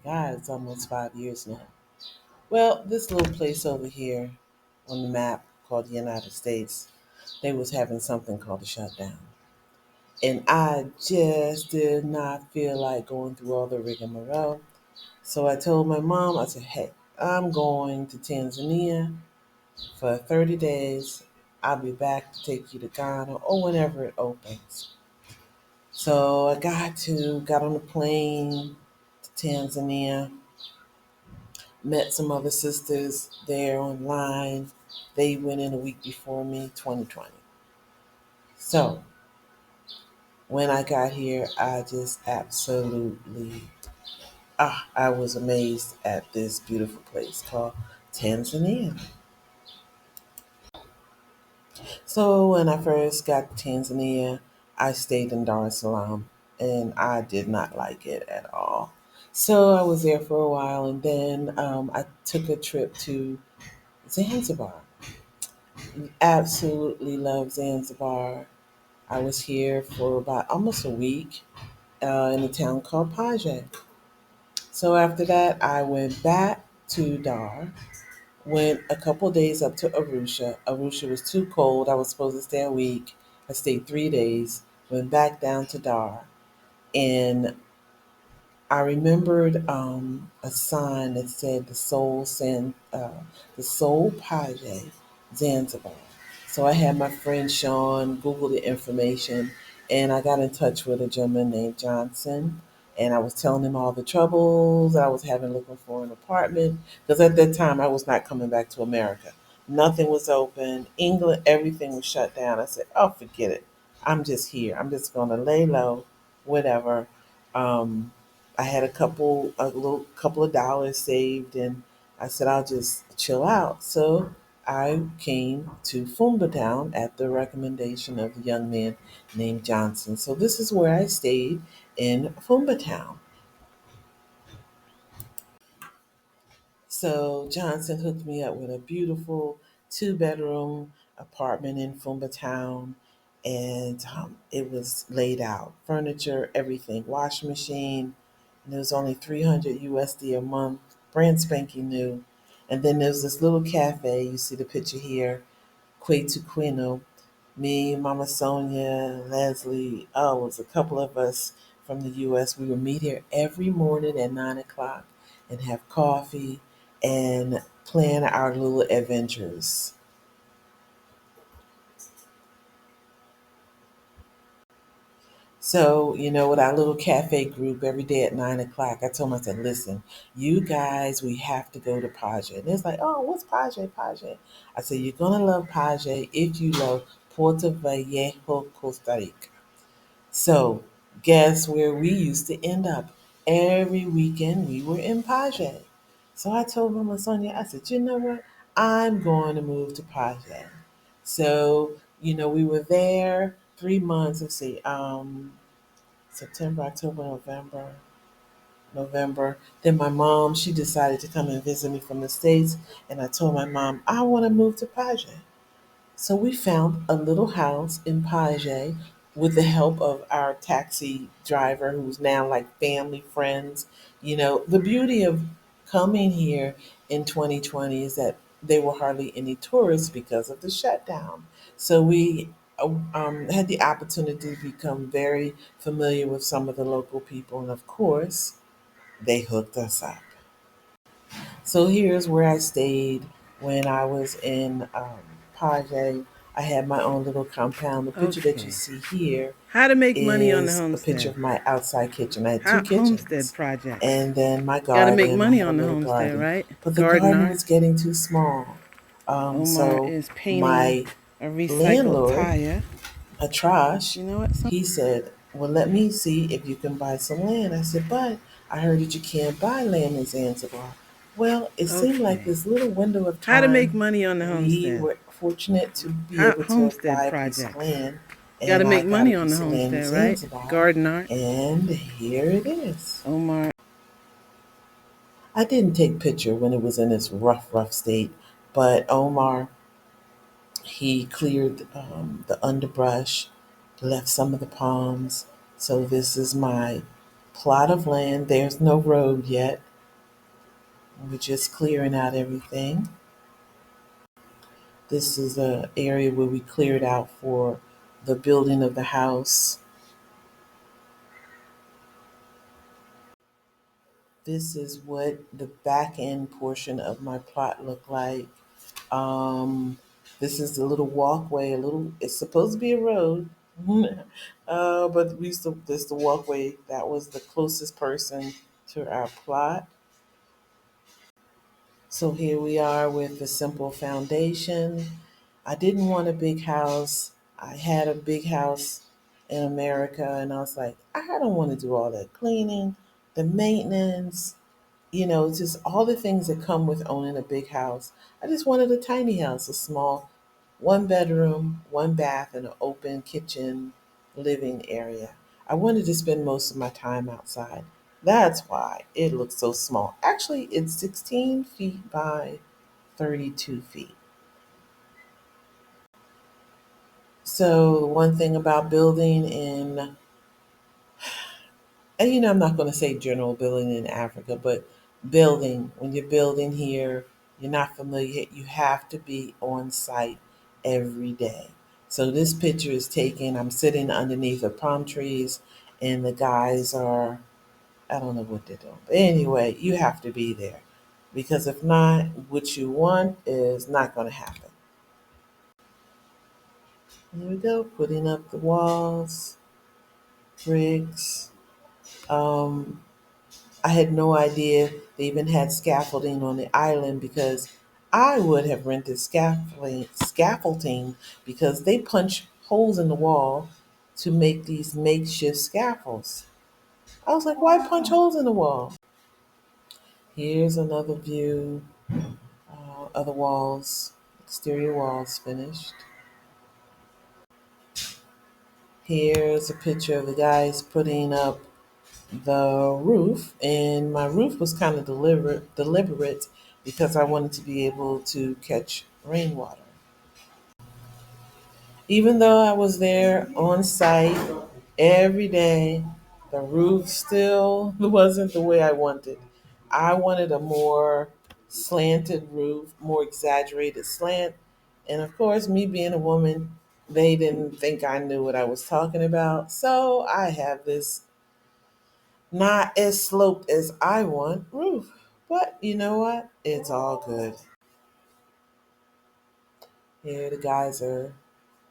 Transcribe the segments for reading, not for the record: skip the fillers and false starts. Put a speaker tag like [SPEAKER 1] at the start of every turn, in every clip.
[SPEAKER 1] my God, it's almost 5 years now. Well, this little place over here on the map called the United States, they was having something called a shutdown. And I just did not feel like going through all the rigmarole. So I told my mom, I said, hey, I'm going to Tanzania for 30 days. I'll be back to take you to Ghana or whenever it opens. So I got on a plane to Tanzania, met some other sisters there online. They went in a week before me, 2020. So when I got here, I just absolutely, I was amazed at this beautiful place called Tanzania. So when I first got to Tanzania, I stayed in Dar es Salaam and I did not like it at all. So I was there for a while and then I took a trip to Zanzibar. Absolutely love Zanzibar. I was here for about almost a week in a town called Paje. So after that, I went back to Dar, went a couple days up to Arusha. Arusha was too cold. I was supposed to stay a week. I stayed 3 days, went back down to Dar, and I remembered a sign that said the Soul Paje, Zanzibar. So I had my friend Sean Google the information, and I got in touch with a gentleman named Johnson, and I was telling him all the troubles I was having looking for an apartment because at that time I was not coming back to America. Nothing was open. England, everything was shut down. I said, "Oh, forget it. I'm just here. I'm just going to lay low, whatever." Um, I had a little couple of dollars saved, and I said I'll just chill out. So I came to Fumba Town at the recommendation of a young man named Johnson. So this is where I stayed in Fumba Town. So Johnson hooked me up with a beautiful two-bedroom apartment in Fumba Town, and it was laid out, furniture, everything, washing machine, and it was only 300 USD a month, brand spanking new. And then there's this little cafe. You see the picture here, Quetu Quino. Me, Mama Sonia, Leslie, oh, it was a couple of us from the U.S. We would meet here every morning at 9 o'clock and have coffee and plan our little adventures. So, with our little cafe group every day at 9 o'clock, I told them, I said, listen, you guys, we have to go to Paja. And it's like, oh, what's Paja, Paja? I said, you're going to love Paja if you love Puerto Vallejo, Costa Rica. So, guess where we used to end up? Every weekend we were in Paje. So I told Mama Sonia, I said, you know what? I'm going to move to Paje. So, we were there 3 months. Let's see, September, October, November. Then my mom, she decided to come and visit me from the States. And I told my mom, I want to move to Paje. So we found a little house in Paje with the help of our taxi driver, who's now like family friends. The beauty of coming here in 2020 is that there were hardly any tourists because of the shutdown. So we had the opportunity to become very familiar with some of the local people, and of course, they hooked us up. So here's where I stayed when I was in Paje. I had my own little compound. The picture that you
[SPEAKER 2] Okay.
[SPEAKER 1] see here
[SPEAKER 2] How to make money on the
[SPEAKER 1] is a picture
[SPEAKER 2] homestead?
[SPEAKER 1] of my outside kitchen. I had two
[SPEAKER 2] How homestead
[SPEAKER 1] kitchens
[SPEAKER 2] projects?
[SPEAKER 1] and then my
[SPEAKER 2] Got to make
[SPEAKER 1] garden. I
[SPEAKER 2] money
[SPEAKER 1] have a
[SPEAKER 2] on the
[SPEAKER 1] little
[SPEAKER 2] homestead,
[SPEAKER 1] garden,
[SPEAKER 2] right?
[SPEAKER 1] but the
[SPEAKER 2] Garden
[SPEAKER 1] garden
[SPEAKER 2] art.
[SPEAKER 1] was getting too small.
[SPEAKER 2] Omar
[SPEAKER 1] So
[SPEAKER 2] is painting
[SPEAKER 1] my
[SPEAKER 2] a recycled
[SPEAKER 1] landlord,
[SPEAKER 2] tire.
[SPEAKER 1] Atrash,
[SPEAKER 2] You know what?
[SPEAKER 1] he said, well, let me see if you can buy some land. I said, but I heard that you can't buy land in Zanzibar. Well, it seemed like
[SPEAKER 2] Okay.
[SPEAKER 1] this little window of
[SPEAKER 2] How to make
[SPEAKER 1] time,
[SPEAKER 2] money on the
[SPEAKER 1] we
[SPEAKER 2] homestead?
[SPEAKER 1] were fortunate to be
[SPEAKER 2] How
[SPEAKER 1] able to
[SPEAKER 2] homestead
[SPEAKER 1] buy a piece of
[SPEAKER 2] projects?
[SPEAKER 1] land,
[SPEAKER 2] Got to
[SPEAKER 1] and I
[SPEAKER 2] make
[SPEAKER 1] got a
[SPEAKER 2] money on the
[SPEAKER 1] piece of land in
[SPEAKER 2] homestead, right?
[SPEAKER 1] Zanzibar,
[SPEAKER 2] Garden art.
[SPEAKER 1] and here it is.
[SPEAKER 2] Omar.
[SPEAKER 1] I didn't take picture when it was in its rough, rough state, but Omar, he cleared the underbrush, left some of the palms. So this is my plot of land. There's no road yet. We're just clearing out everything. This is a area where we cleared out for the building of the house. This is what the back end portion of my plot looked like. Um, this is a little walkway, a little, it's supposed to be a road. But we still, this the walkway that was the closest person to our plot. So here we are with the simple foundation. I didn't want a big house. I had a big house in America, and I was like, I don't want to do all that cleaning, the maintenance, just all the things that come with owning a big house. I just wanted a tiny house, a small one bedroom, one bath, and an open kitchen living area. I wanted to spend most of my time outside. That's why it looks so small. Actually, it's 16 feet by 32 feet. So, the one thing about building in, and I'm not going to say general building in Africa, but building, when you're building here, you're not familiar, you have to be on site every day. So this picture is taken, I'm sitting underneath the palm trees, and the guys are, I don't know what they're doing. But anyway, you have to be there. Because if not, what you want is not going to happen. Here we go, putting up the walls, bricks. Um, I had no idea they even had scaffolding on the island because I would have rented scaffolding because they punch holes in the wall to make these makeshift scaffolds. I was like, why punch holes in the wall? Here's another view of the walls, exterior walls finished. Here's a picture of the guys putting up the roof, and my roof was kind of deliberate because I wanted to be able to catch rainwater. Even though I was there on site every day, the roof still wasn't the way I wanted. I wanted a more slanted roof, more exaggerated slant. And of course, me being a woman, they didn't think I knew what I was talking about. So I have this not as sloped as I want roof. But you know what? It's all good. Here the guys are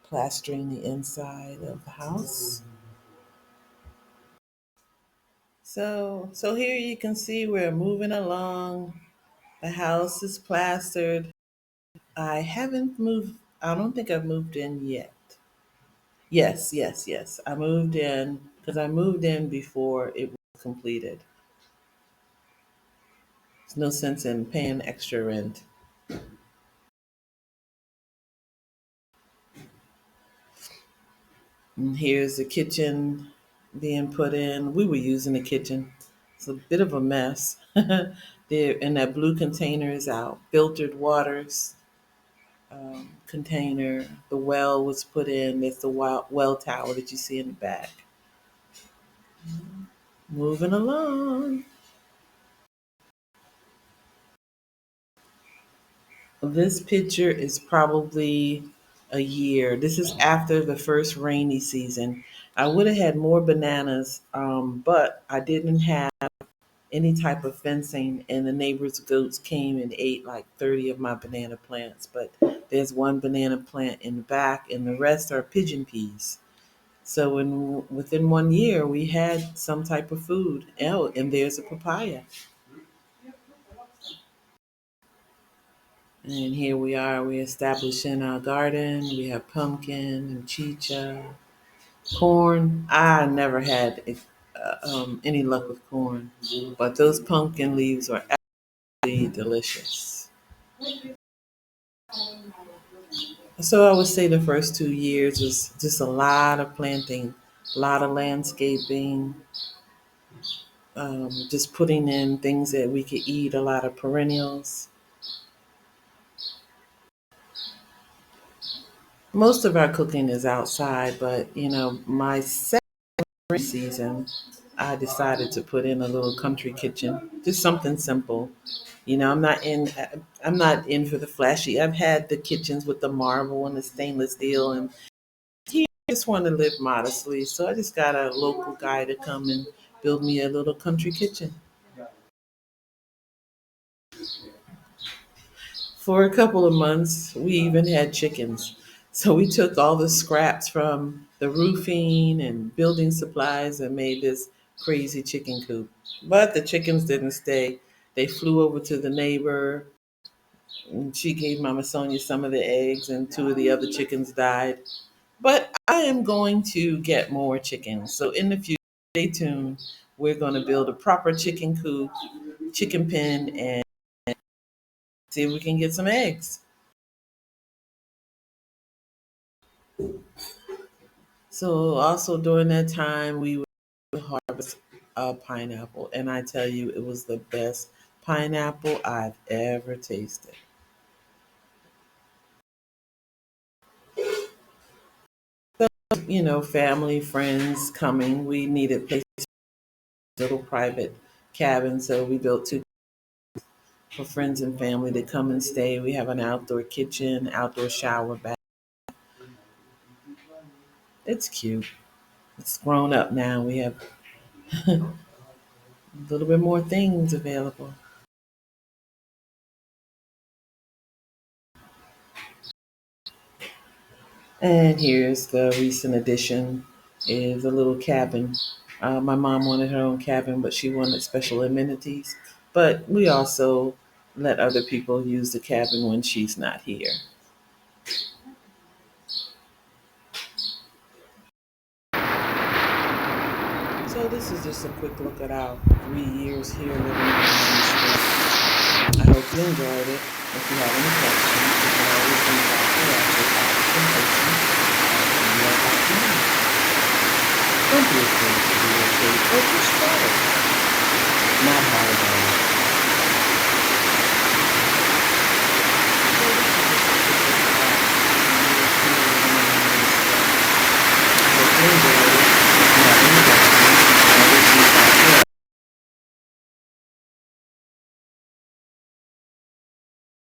[SPEAKER 1] plastering the inside of the house. So here you can see we're moving along. The house is plastered. I haven't moved, I don't think I've moved in yet. Yes, yes, yes. I moved in because I moved in before it was completed. There's no sense in paying extra rent. And here's the kitchen being put in. We were using the kitchen. It's a bit of a mess. There, and that blue container is out. Filtered waters container. The well was put in. There's the well tower that you see in the back. Moving along. This picture is probably a year. This is after the first rainy season. I would have had more bananas, but I didn't have any type of fencing, and the neighbor's goats came and ate like 30 of my banana plants. But there's one banana plant in the back, and the rest are pigeon peas. So within 1 year, we had some type of food. Oh, and there's a papaya. And here we are. We're establishing our garden. We have pumpkin, mchicha, corn. I never had any luck with corn, but those pumpkin leaves are absolutely delicious. So I would say the first 2 years was just a lot of planting, a lot of landscaping, just putting in things that we could eat, a lot of perennials. Most of our cooking is outside, but my second season, I decided to put in a little country kitchen, just something simple. I'm not in for the flashy. I've had the kitchens with the marble and the stainless steel, and he just want to live modestly. So I just got a local guy to come and build me a little country kitchen. For a couple of months, we even had chickens. So we took all the scraps from the roofing and building supplies and made this crazy chicken coop. But the chickens didn't stay. They flew over to the neighbor, and she gave Mama Sonia some of the eggs, and two of the other chickens died. But I am going to get more chickens. So in the future, stay tuned. We're going to build a proper chicken coop, chicken pen, and see if we can get some eggs. So also during that time, we would harvest a pineapple, and I tell you, it was the best pineapple I've ever tasted. Family, friends coming. We needed place, little private cabin, so we built two for friends and family to come and stay. We have an outdoor kitchen, outdoor shower bath. It's cute. It's grown up now. We have a little bit more things available. And here's the recent addition is a little cabin. My mom wanted her own cabin, but she wanted special amenities. But we also let other people use the cabin when she's not here. So this is just a quick look at our 3 years here living in the United States. I hope you enjoyed it. If you have any questions, you can always reach out to us at optioncoaching@gmail.com. Don't be afraid to relocate or just try it. Not hard at all.